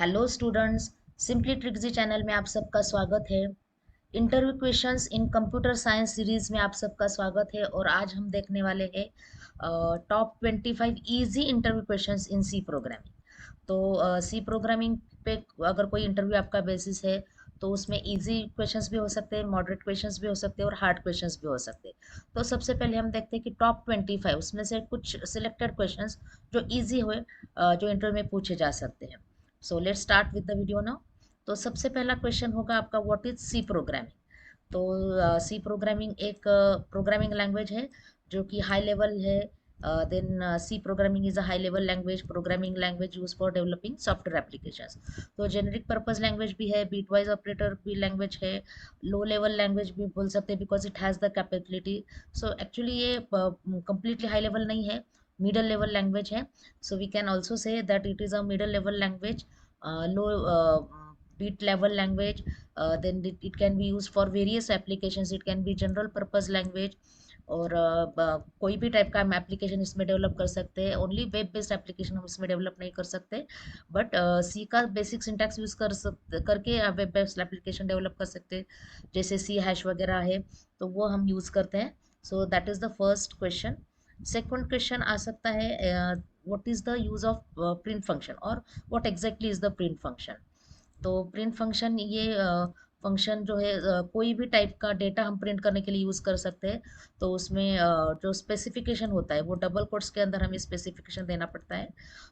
Hello students, simply tricks channel में आप सबका स्वागत है। इंटरव्यू क्वेश्चंस इन कंप्यूटर साइंस सीरीज में आप सबका स्वागत है और आज हम देखने वाले हैं top 25 easy interview questions in C programming. तो सी प्रोग्रामिंग पे अगर कोई इंटरव्यू आपका बेसिस है तो उसमें इजी क्वेश्चंस भी हो सकते हैं, मॉडरेट क्वेश्चंस भी हो सकते हैं और हार्ड क्वेश्चंस भी हो सकते हैं। तो सबसे पहले हम देखते हैं कि टॉप 25 उसमें से कुछ सिलेक्टेड क्वेश्चंस जो इजी हुए, जो इंटरव्यू में पूछे जा सकते हैं। So let's start with the video now. तो सबसे पहला क्वेश्चन होगा आपका, व्हाट इज सी प्रोग्रामिंग। तो सी प्रोग्रामिंग एक प्रोग्रामिंग लैंग्वेज है जो कि हाई लेवल है। Then C programming is a high level language, programming language use for developing software applications. तो जेनरिक पर्पस लैंग्वेज भी है, बीटवाइज ऑपरेटर भी लैंग्वेज है, लो लेवल लैंग्वेज भी बोल सकते हैं because it has the capability. So actually ये कंप्लीटली हाई लेवल नहीं है, middle level language है। So we can also say that it is a middle level language, low bit level language. Then it can be used for various applications. It can be general purpose language और कोई भी type का हम application इसमें develop कर सकते हैं। Only web based application हम इसमें डेवलप नहीं कर सकते, बट सी का बेसिक सिंटैक्स यूज करके आप वेब बेस्ड एप्लीकेशन डेवलप कर सकते हैं, जैसे सी हैश वगैरह है, तो वो हम यूज करते हैं। So that is the first question. Second question आ सकता है, what is the use of print function और what exactly is the print function. तो प्रिंट फंक्शन ये फंक्शन जो है, कोई भी टाइप का डेटा हम प्रिंट करने के लिए यूज़ कर सकते हैं। तो उसमें जो स्पेसिफिकेशन होता है वो डबल कोट्स के अंदर हमें स्पेसिफिकेशन देना पड़ता है।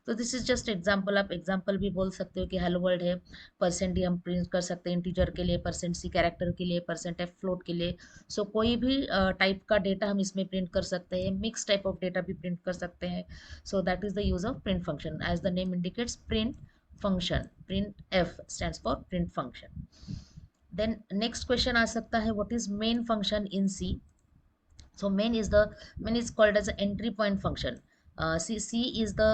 तो दिस इज जस्ट एग्जांपल, आप एग्जांपल भी बोल सकते हो कि हेलो वर्ल्ड है, परसेंट डी हम प्रिंट कर सकते हैं इंटीजर के लिए, परसेंट सी कैरेक्टर के लिए, परसेंट एफ फ्लोट के लिए। सो कोई भी टाइप का डेटा हम इसमें प्रिंट कर सकते हैं, मिक्स टाइप ऑफ डेटा भी प्रिंट कर सकते हैं। So that is the use of print function, as the name indicates print function. Print f stands for print function. Then next question आ सकता है, what is main function in C. So main is called as an entry point function. C is the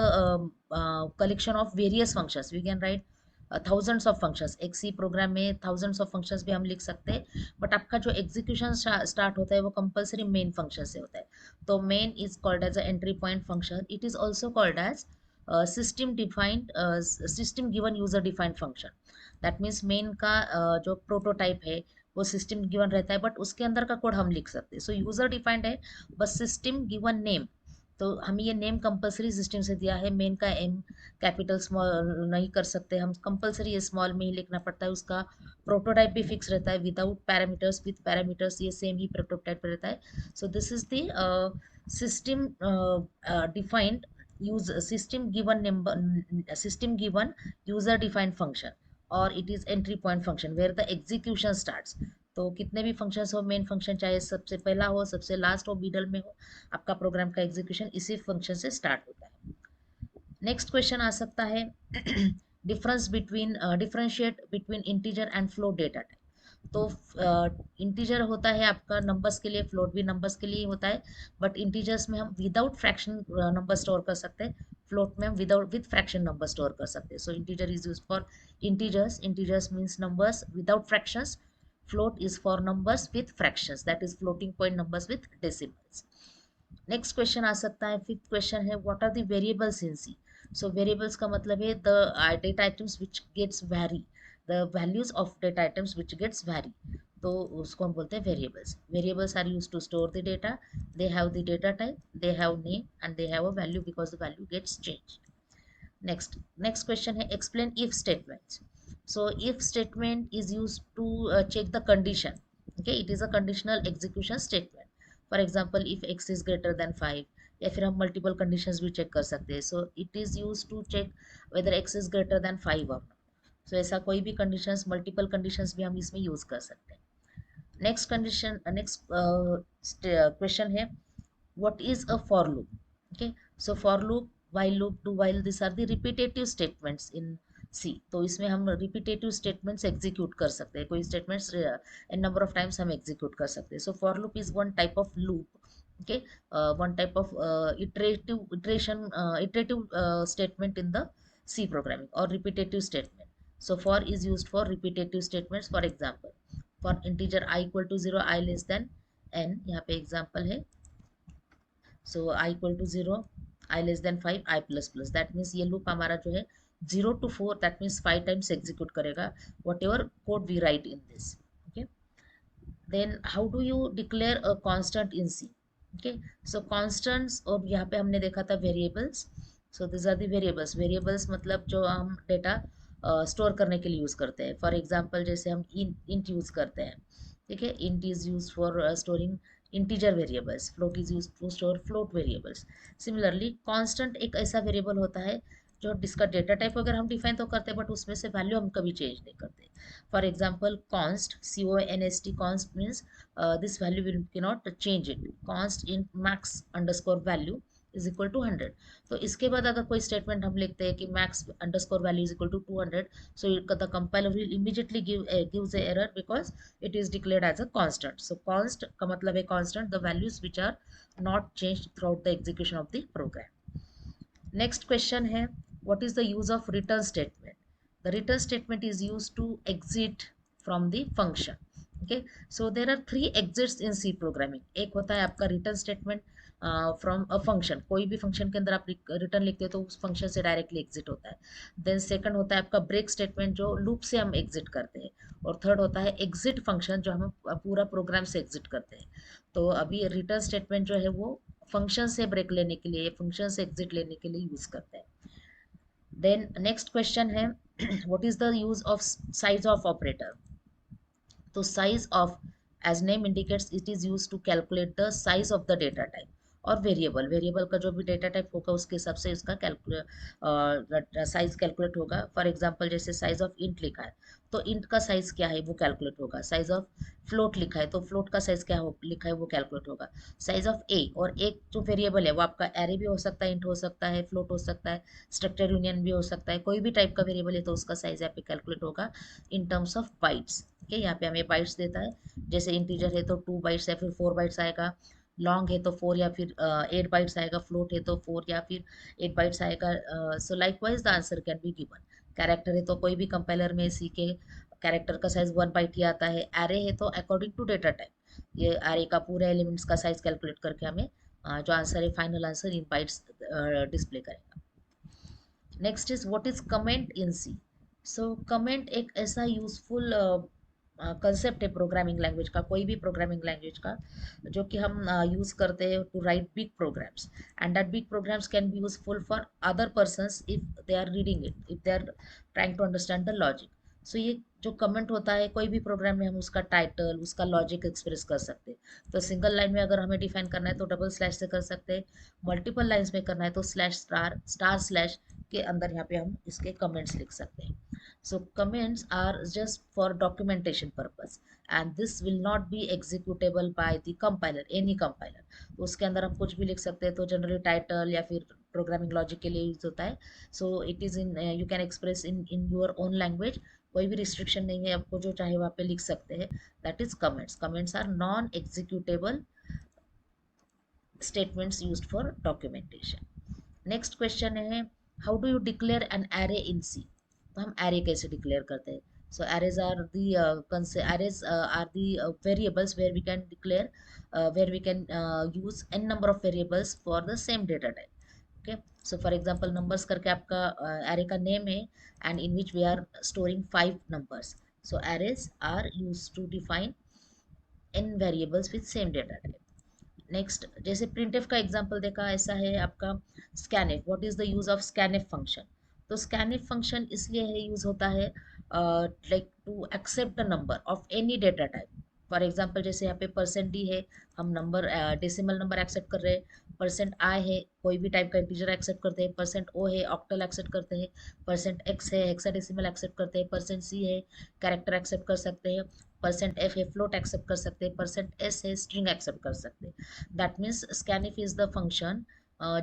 collection of various functions. We can write thousands of functions. एक C programme में thousands of functions भी हम लिख सकते हैं, but आपका जो execution start होता है वो कंपलसरी मेन फंक्शन से होता है। तो main is called as a entry point function. It is also called as system given user defined function. That means main का जो प्रोटोटाइप है वो सिस्टम गिवन रहता है, बट उसके अंदर का कोड हम लिख सकते हैं। सो यूजर डिफाइंड है, बस सिस्टम गिवन नेम। तो हमें ये नेम कंपलसरी सिस्टम से दिया है। मेन का एम कैपिटल स्मॉल नहीं कर सकते हम, कंपलसरी ये स्मॉल में ही लिखना पड़ता है। उसका प्रोटोटाइप भी फिक्स रहता है, विदाउट पैरामीटर्स, विद पैरामीटर्स ये सेम ही प्रोटोटाइप रहता है। So this is the system defined use system given user defined function, और it is entry point function where the execution starts। तो कितने भी फंक्शंस हो, मेन फंक्शन चाहे सबसे पहला हो, सबसे लास्ट हो, मिडल में हो, आपका प्रोग्राम का एग्जीक्यूशन इसी फंक्शन से स्टार्ट होता है। नेक्स्ट क्वेश्चन आ सकता है, differentiate between integer and float data type. तो इंटीजर होता है आपका नंबर्स के लिए, फ्लोट भी नंबर्स के लिए होता है, बट इंटीजर्स में हम विदाउट फ्रैक्शन नंबर स्टोर कर सकते हैं, फ्लोट में हम विद फ्रैक्शन नंबर स्टोर कर सकते हैं। So integer is use for integers, integers means numbers without fractions, float is for numbers with fractions, that is floating point numbers with decimals। Next question आ सकता है, fifth question है, what are the variables in C. So variables का मतलब है the data items which gets vary, the values of data items which gets vary. तो उसको हम बोलते हैं variables. Variables are use to store the data, they have the data type, they have name and they have a value because the value gets change. Next question है, explain if statements. So if statement is use to check the condition. okay, it is a conditional execution statement। For example if x is greater than 5, या फिर हम multiple conditions भी check कर सकते हैं। So it is use to check whether x is greater than 5 और not. सो ऐसा कोई भी कंडीशंस, मल्टीपल कंडीशंस भी हम इसमें यूज कर सकते हैं। नेक्स्ट क्वेश्चन है, what is a for loop। okay, so for loop, while loop, do while, these are the repetitive statements in C। तो इसमें हम repetitive statements execute कर सकते हैं, कोई statements n number of times हम execute कर सकते हैं। so for loop is one type of loop। okay, one type of iterative statement in the C programming or repetitive statement। so for is used for repetitive statements। for example, for integer I equal to 0, I less than n, यहाँ पे example है। So i equal to 0, i less than 5, i plus plus. That means ये loop हमारा जो है 0 to 4, that means 5 times execute करेगा whatever code we write in this. Okay. Then how do you declare a constant in C. Okay. So constants, और यहाँ पे हमने देखा था variables. So this are the variables. Variables मतलब जो हम डेटा स्टोर करने के लिए यूज़ करते हैं. फॉर एग्जांपल जैसे हम इंट यूज़ करते हैं. ठीक है. Int is use for storing integer variables. Float is use to store float variables. Similarly constant एक ऐसा वेरिएबल होता है जो जिसका डेटा टाइप अगर हम डिफाइन तो करते हैं बट उसमें से वैल्यू हम कभी चेंज नहीं करते. For example const, const, const means this value will cannot change it. Const in max underscore value is equal to 100. तो इसके बाद अगर कोई स्टेटमेंट हम लिखते हैं कि max underscore value is equal to 200, so the compiler will immediately gives a error because it is declared as a constant. So const का मतलब है constant, the values which are not changed throughout the execution of the program. Next question है, what is the use of return statement? The return statement is used to exit from the function. Okay, so there are three exits in C programming. एक होता है आपका return statement from a function. कोई भी function के अंदर आप return लिखते हो तो उस function से directly exit होता है. Then second होता है आपका break statement जो loop से हम exit करते हैं. और third होता है exit function जो हम पूरा program से exit करते हैं. तो अभी return statement जो है वो फंक्शन से ब्रेक लेने के लिए, फंक्शन से एग्जिट लेने के लिए यूज करते हैं. देन नेक्स्ट क्वेश्चन है, what is the use of size of operator. तो size of, as name indicates, it is use to calculate the size of the data type. और वेरिएबल, वेरिएबल का जो भी डेटा टाइप होगा उसके हिसाब से इसका साइज कैलकुलेट होगा. फॉर एग्जांपल जैसे साइज ऑफ इंट लिखा है तो इंट का साइज क्या है वो कैलकुलेट होगा. साइज ऑफ फ्लोट लिखा है तो फ्लोट का साइज क्या हो लिखा है वो कैलकुलेट होगा. साइज ऑफ ए, और एक जो वेरिएबल है वो आपका एरे भी हो सकता है, इंट हो सकता है, फ्लोट हो सकता है, स्ट्रक्चर यूनियन भी हो सकता है. कोई भी टाइप का वेरिएबल है तो उसका साइज यहाँ पे कैलकुलेट होगा इन टर्म्स ऑफ बाइट्स. ठीक है. यहाँ पे हमें बाइट्स देता है. जैसे इंटीजर है तो 2 बाइट्स या फिर 4 बाइट्स आएगा. लॉन्ग है तो 4 या फिर 8 बाइट्स आएगा. फ्लोट है तो 4 या फिर 8 बाइट्स आएगा. So like wise the answer can be given. Character है तो कोई भी कंपाइलर में सी के कैरेक्टर का साइज 1 बाइट ही आता है. एरे है तो अकॉर्डिंग टू डेटा टाइप ये एरे का पूरे एलिमेंट्स का साइज कैलकुलेट करके हमें जो आंसर है final answer in bytes display करेगा. Next is what is comment in C. So comment एक ऐसा यूजफुल कंसेप्ट है प्रोग्रामिंग लैंग्वेज का, कोई भी प्रोग्रामिंग लैंग्वेज का, जो कि हम यूज करते हैं to write big programs. And that big programs can be useful for other persons if they are reading it, if they are trying to understand the logic. So ये जो comment होता है कोई भी प्रोग्राम में हम उसका टाइटल, उसका लॉजिक एक्सप्रेस कर सकते हैं. तो सिंगल लाइन में अगर हमें डिफाइन करना है तो डबल स्लैश से कर सकते हैं. मल्टीपल लाइन्स में करना है तो स्लैश स्टार स्टार स्लैश के अंदर यहाँ पे हम इसके कमेंट्स लिख सकते हैं. So comments are just for documentation purpose and this will not be executable by the compiler, any compiler. तो उसके अंदर हम कुछ भी लिख सकते हैं. तो जनरली टाइटल या फिर प्रोग्रामिंग लॉजिक के लिए यूज होता है. सो it is in, you can express in your own language. कोई भी रिस्ट्रिक्शन नहीं है, आपको जो चाहे वहाँ पे लिख सकते हैं. That is comments. Comments are non executable statements used for documentation. Next question है, how do you declare an array in C. तो हम एरे कैसे डिक्लेयर करते हैं. So arrays are the arrays are the variables where we can declare, where we can use n number of variables for the same data type. Okay. So for example numbers करके आपका array का name है and in which we are storing 5 numbers. So arrays are use to define n variables with same data type. Next जैसे printf का example देखा, ऐसा है आपका scanf. What is the use of scanf function. तो scanf function इसलिए है use होता है like to accept the number of any data type. For example जैसे यहाँ पे %d है, हम नंबर डेसिमल नंबर एक्सेप्ट कर रहे हैं. %i है, कोई भी टाइप का इंटीजर एक्सेप्ट करते हैं. %o है, ऑक्टल एक्सेप्ट करते हैं. %x है, हेक्साडेसिमल एक्सेप्ट करते हैं. %c है, कैरेक्टर एक्सेप्ट कर सकते हैं. %f है, फ्लोट एक्सेप्ट कर सकते हैं. %s है, स्ट्रिंग एक्सेप्ट कर सकते हैं. That means scanf is the function,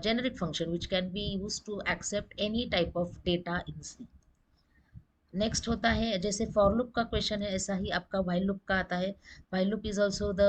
generic function which can be used to accept any type of data in C. Next होता है जैसे फॉर लूप का क्वेश्चन है, ऐसा ही आपका व्हाइल लूप का आता है. While loop is also the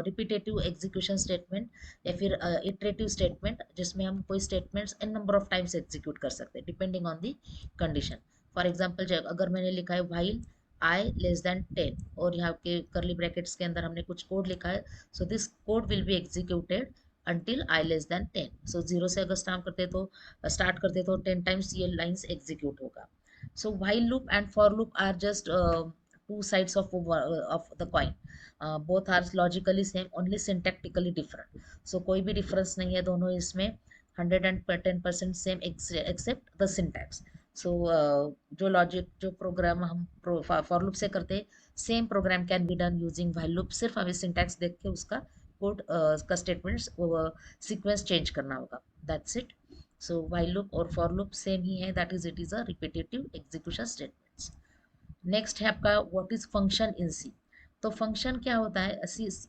repetitive execution statement या फिर इटरेटिव स्टेटमेंट, जिसमें हम कोई statements n number of times execute कर सकते हैं depending on the condition. For example अगर मैंने लिखा है व्हाइल आई लेस देन 10 और यहाँ के करली ब्रैकेट्स के अंदर हमने कुछ कोड लिखा है, so this code will be executed until I less than 10. So 0 से अगर स्टार्ट करते तो 10 टाइम्स ये लाइंस एग्जीक्यूट होगा. So while loop and for loop are just two sides of the coin. Both are logically same, only syntactically different. So कोई भी difference नहीं है दोनों इसमें. 110% सेम एक्सेप्ट द सिंटैक्स. सो जो लॉजिक जो प्रोग्राम हम फॉर लूप से करते हैं, same programme can be done using while loop. सिर्फ हमें सिंटैक्स देख के उसका कोड का स्टेटमेंट्स सीक्वेंस चेंज करना होगा. That's it. So while loop और फॉर लूप सेम ही है, that is it is a repetitive execution statements. Next है आपका what is function in C. तो फंक्शन क्या होता है?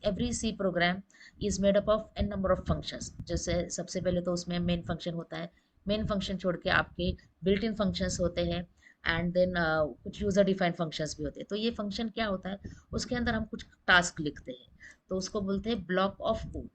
Every C program is made up of n number of functions. जैसे सबसे पहले तो उसमें मेन फंक्शन होता है. मेन फंक्शन छोड़ के आपके बिल्ट इन फंक्शंस होते हैं, एंड देन कुछ यूजर डिफाइंड फंक्शंस भी होते हैं. तो ये फंक्शन क्या होता है? उसके अंदर हम कुछ टास्क लिखते हैं, तो उसको बोलते हैं block of code.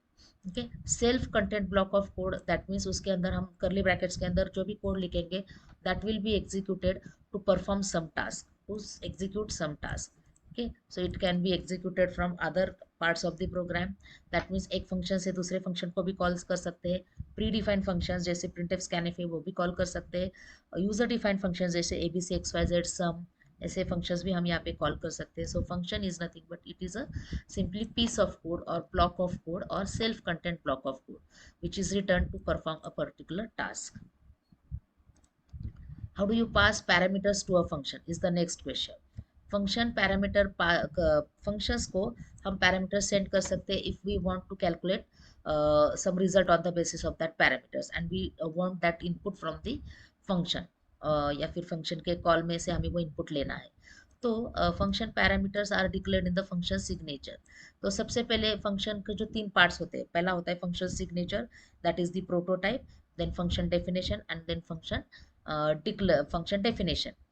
Okay, self content block of code. That means उसके अंदर हम करली ब्रैकेट्स के अंदर जो भी कोड लिखेंगे, that will be executed to perform some task, to execute some task. okay, so it can be executed from other parts of the program. that means एक फंक्शन से दूसरे फंक्शन को भी कॉल कर सकते हैं. प्री डिफाइंड फंक्शंस जैसे printf scanf है वो भी कॉल कर सकते हैं. यूजर डिफाइंड फंक्शंस जैसे abc xyz sum, ऐसे फंक्शंस भी हम यहाँ पे कॉल कर सकते हैं. So function is nothing but it is a simply piece of code और ब्लॉक ऑफ कोड और self content block of code which is written to perform a particular task. How do you pass parameters to a function is the next question. Function parameter functions को हम parameter send कर सकते हैं if we want to calculate some result on the basis of that parameters and we want that input from the function. या फिर function के call में से हमें वो इनपुट लेना है. तो function parameters are declared in the function signature. तो सबसे पहले फंक्शन के जो तीन पार्ट्स होते हैं, पहला होता है function signature, that is the prototype, then function definition and then function definition,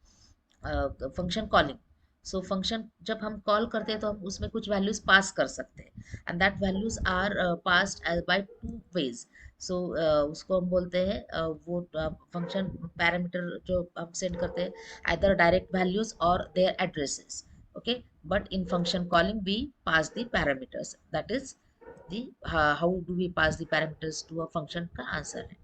function calling. So function जब हम कॉल करते हैं तो हम उसमें कुछ वैल्यूज पास कर सकते हैं, and that values are passed by two ways. So उसको हम बोलते हैं वो फंक्शन पैरामीटर जो हम सेंड करते हैं, either direct values or their addresses. Okay, but in function calling we pass the parameters. That is the how do we pass the parameters to a function का आंसर है.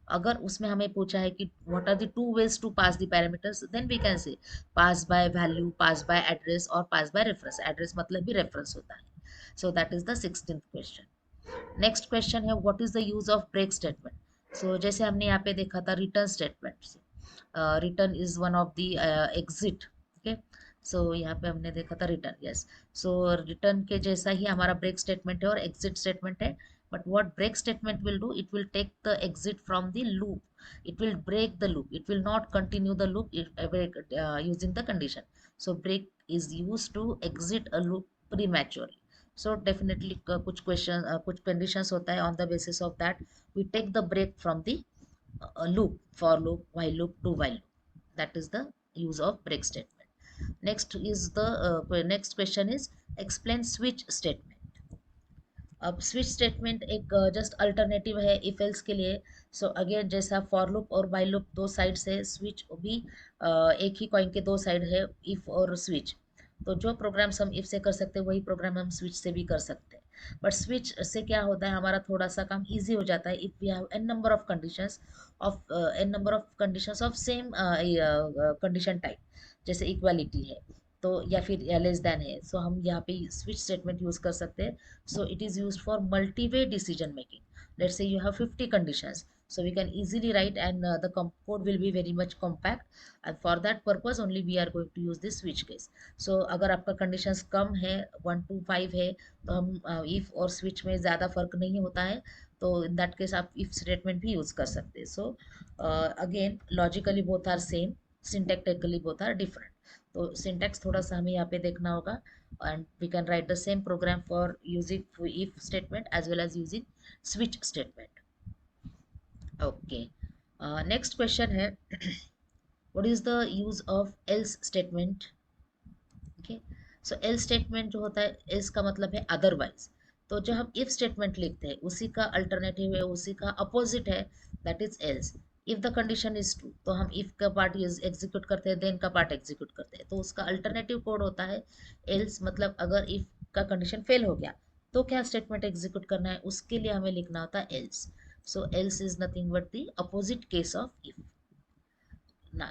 अगर उसमें हमें पूछा है कि what are the two ways to pass the parameters, then we can say pass by value, pass by address और pass by reference. Address मतलब भी रेफरेंस होता है. So that is the 16th question. Next question है what is the use of break statement. So जैसे हमने यहाँ पे देखा था रिटर्न स्टेटमेंट से, return is one of the exit. Okay, so यहाँ पे हमने देखा था रिटर्न. यस, सो रिटर्न के जैसा ही हमारा ब्रेक स्टेटमेंट है और एग्जिट स्टेटमेंट है. But what break statement will do, it will take the exit from the loop, it will break the loop, it will not continue the loop using the condition. So break is used to exit a loop prematurely. So definitely कुछ question कुछ conditions होता है, on the basis of that we take the break from the loop, for loop, while loop to while loop. That is the use of break statement. Next is the next question is explain switch statement. अब switch statement एक just alternative है if else के लिए. So again जैसा for loop और while loop दो side से, switch भी एक ही कॉइन के दो साइड है, इफ और स्विच. तो जो प्रोग्राम्स हम इफ से कर सकते हैं वही प्रोग्राम हम स्विच से भी कर सकते हैं. बट स्विच से क्या होता है, हमारा थोड़ा सा काम इजी हो जाता है if we have n number of conditions of same condition type. जैसे इक्वालिटी है तो, या फिर लेस देन है, सो हम यहाँ पे स्विच स्टेटमेंट यूज कर सकते हैं. So it is used for multi-way decision making. Let's say you have 50 conditions, so we can easily write, and the code will be very much compact, and for that purpose only we are going to use this switch case. So अगर आपका conditions कम है, 1 to 5 है, तो हम if और switch में ज़्यादा फर्क नहीं होता है, तो in that case आप if statement भी use कर सकते हैं. So again logically both are same, syntactically both are different. तो syntax थोड़ा सा हमें यहाँ पे देखना होगा, and we can write the same program for using if statement as well as using switch statement. Okay, next question है what is the use of else statement. Okay, so else statement जो होता है, else का मतलब है otherwise. तो जो हम if statement लिखते हैं उसी का अल्टरनेटिव है, उसी का अपोजिट है, that is else. If the condition is true तो हम इफ का पार्ट एग्जीक्यूट करते हैं, देन का पार्ट एग्जीक्यूट करते हैं, तो उसका अल्टरनेटिव कोड होता है एल्स. मतलब अगर इफ का कंडीशन फेल हो गया तो क्या स्टेटमेंट एग्जीक्यूट करना है, उसके लिए हमें लिखना होता है else. So else is nothing but the opposite case of if. Now,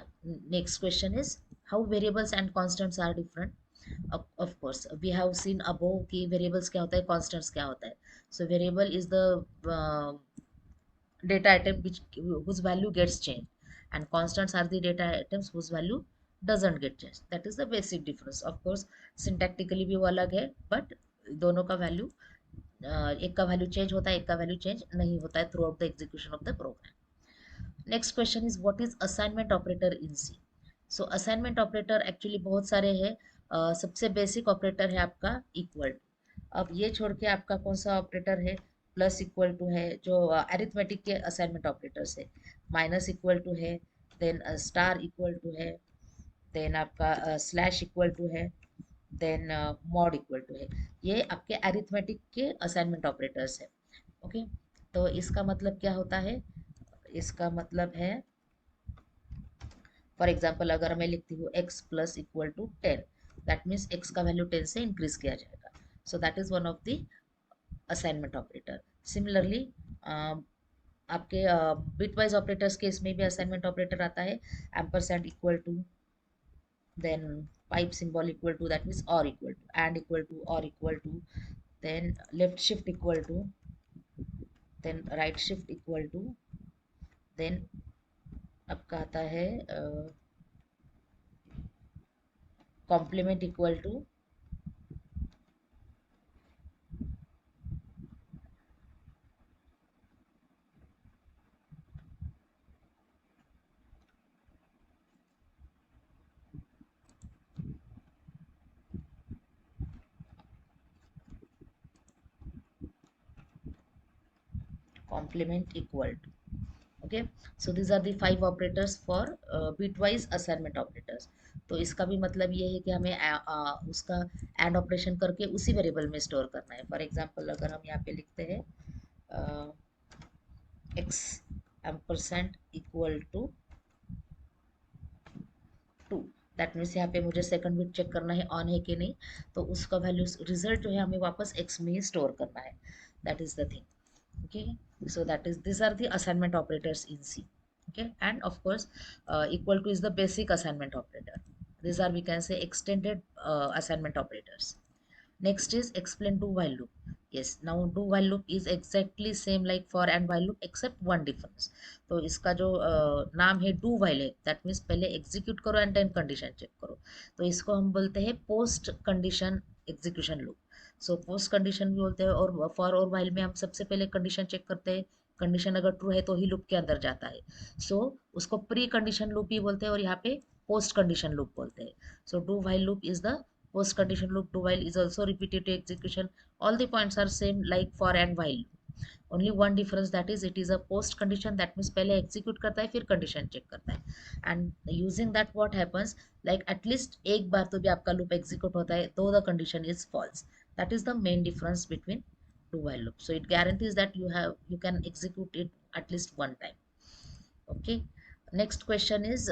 next question is how variables and constants are different. Of course, we have seen above कि variables क्या होता है, constants क्या होता है. So variable is the uh, data item which whose value gets changed, and constants are the data items whose value doesn't get changed. That is the basic difference. Of course, syntactically भी वो अलग है, but दोनों का value एक का value change होता है, एक का वैल्यू चेंज नहीं होता है throughout the execution of the program. Next question is what is assignment operator in C. So assignment operator actually बहुत सारे हैं. सबसे बेसिक ऑपरेटर है आपका इक्वल टू. अब ये छोड़ के आपका कौन सा ऑपरेटर है, प्लस इक्वल टू है जो अरिथमेटिक के असाइनमेंट ऑपरेटर्स है. माइनस इक्वल टू है, देन स्टार इक्वल टू है, देन आपका स्लैश इक्वल टू है, देन मॉड इक्वल टू है. ये आपके अरिथमेटिक के असाइनमेंट ऑपरेटर्स है. ओके, तो इसका मतलब क्या होता है, इसका मतलब है फॉर एग्जाम्पल अगर मैं लिखती हूँ x plus equal to 10, that means x का वैल्यू 10 से इंक्रीज किया जाएगा. So that is one of the assignment operator. Similarly आपके बिटवाइज ऑपरेटर्स केस में भी असाइनमेंट ऑपरेटर आता है. Ampersand equal to, then pipe symbol equal to, that means or equal to, and equal to, और equal to, then left shift equal to, then right shift equal to, then आपका आता है complement equal to, complement equal to. Okay, so these are the 5 operators for bitwise assignment operators. तो इसका भी मतलब ये है कि हमें उसका एंड ऑपरेशन करके उसी वेरिएबल में स्टोर करना है. फॉर एग्जांपल अगर हम यहाँ पे लिखते हैं x ampersand equal to 2, that means यहाँ पे मुझे सेकंड बिट चेक करना है ऑन है कि नहीं, तो उसका वैल्यू रिजल्ट जो है हमें वापस x में ही स्टोर करना है. That is the thing. Okay, so that is, these are the assignment operators in C. Okay, and of course equal to is the basic assignment operator. These are, we can say, extended assignment operators. Next is explain do while loop. Yes, now do while loop is exactly same like for and while loop except one difference. तो इसका जो नाम है do while है, that means पहले execute करो and then condition check करो. तो इसको हम बोलते हैं post condition execution loop. So post condition भी बोलते हैं, और फॉर और वाइल में हम सबसे पहले कंडीशन चेक करते हैं. कंडीशन अगर ट्रू है तो ही लूप के अंदर जाता है. सो उसको प्री कंडीशन लूप भी बोलते हैं, और यहाँ पे पोस्ट कंडीशन लूप बोलते हैं. So do while loop is the post condition loop. Do while is also repetitive execution. All the points are same like for and while. Only one difference, that is it is a post condition. That means पहले execute करता है फिर condition check करता है. And using that what happens, like at least एक बार तो भी आपका loop execute होता है though the condition is false. That is the main difference between do while loop. So it guarantees that you can execute it at least one time. Okay, next question is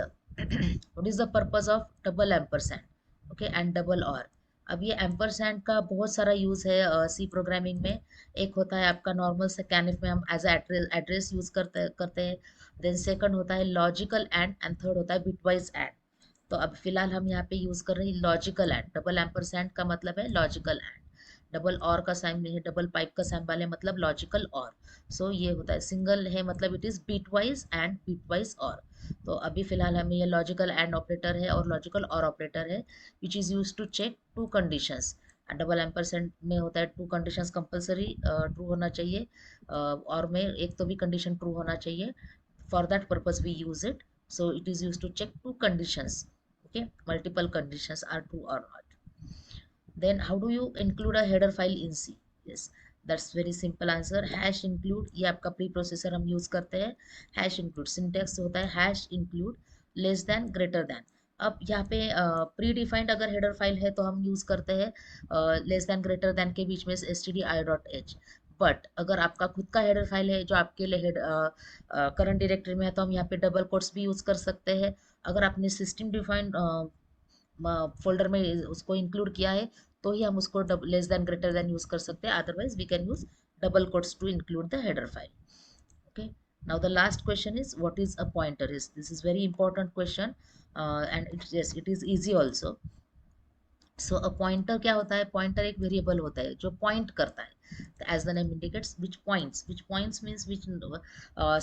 what is the purpose of double ampersand, okay, and double or. अब ये ampersand का बहुत सारा use है सी programming में. एक होता है आपका नॉर्मल से कैनफ में हम एज एड्रेस यूज करते हैं. देन सेकंड होता है लॉजिकल एंड थर्ड होता है बिटवाइज एंड. तो अब फिलहाल हम यहाँ पे यूज कर रहे हैं लॉजिकल एंड. डबल एम्परसैंड का मतलब है लॉजिकल एंड. डबल और का साइन है, डबल पाइप का साइन वाले मतलब लॉजिकल और. सो ये होता है सिंगल है मतलब it is bitwise and bitwise और. तो अभी फिलहाल हमें ये लॉजिकल एंड ऑपरेटर है और लॉजिकल और ऑपरेटर है which is use to check two conditions. Double ampersand में होता है टू कंडीशंस कंपलसरी ट्रू होना चाहिए, और में एक तो भी कंडीशन ट्रू होना चाहिए. For that purpose we use it. So it is use to check two conditions. Okay, multiple conditions are true or not. Then how do you include a header file in C? Yes, that's very simple answer. Hash include, ये आपका pre processor हम use करते हैं. Hash include syntax होता है hash include less than greater then. अब यहाँ पे प्री डिफाइंड अगर हेडर फाइल है तो हम यूज करते हैं लेस देन ग्रेटर देन के बीच में stdio.h. बट अगर आपका खुद का हेडर फाइल है जो आपके लिए करंट डायरेक्टरी में है तो हम यहाँ पे डबल कोट्स भी यूज कर सकते हैं. अगर आपने सिस्टम डिफाइंड फोल्डर में उसको इंक्लूड किया है तो ही हम उसको less than greater than use कर सकते हैं, otherwise we can use double quotes to include the header file. Okay, now the last question is what is a pointer. Is this is very important question, and yes, it is easy also. So a pointer क्या होता है? Pointer एक variable होता है जो point करता है, as the name indicates which points means which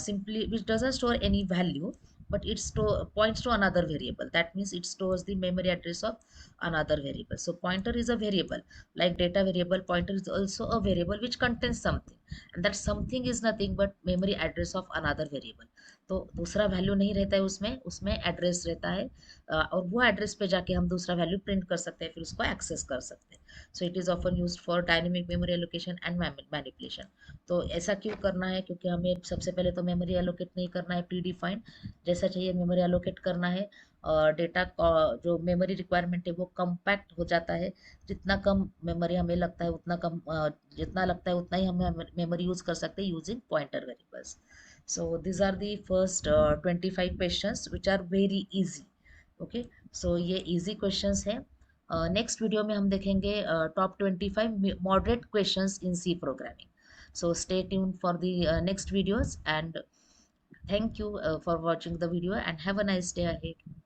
simply which doesn't store any value, but it points to another variable. That means it stores the memory address of another variable. So pointer is a variable like data variable. Pointer is also a variable which contains something, and that something is nothing but memory address of another variable. तो दूसरा value नहीं रहता है उसमें, उसमें address रहता है, और वो एड्रेस पे जाके हम दूसरा वैल्यू प्रिंट कर सकते हैं, फिर उसको एक्सेस कर सकते हैं. So it is often used for dynamic memory allocation and manipulation. तो ऐसा क्यों करना है? क्योंकि हमें सबसे पहले तो मेमोरी एलोकेट नहीं करना है प्री डिफाइंड, जैसा चाहिए मेमोरी एलोकेट करना है. डेटा जो मेमोरी रिक्वायरमेंट है वो कम्पैक्ट हो जाता है. जितना कम मेमोरी हमें लगता है उतना कम, जितना लगता है उतना ही हम मेमोरी यूज कर सकते हैं using pointer variables. So these are the first 25 questions which are very easy. Okay, so ये easy questions है. नेक्स्ट वीडियो में हम देखेंगे top 25 moderate questions in C programming. So stay tuned for the next videos, and thank you for watching the video and have a nice day ahead.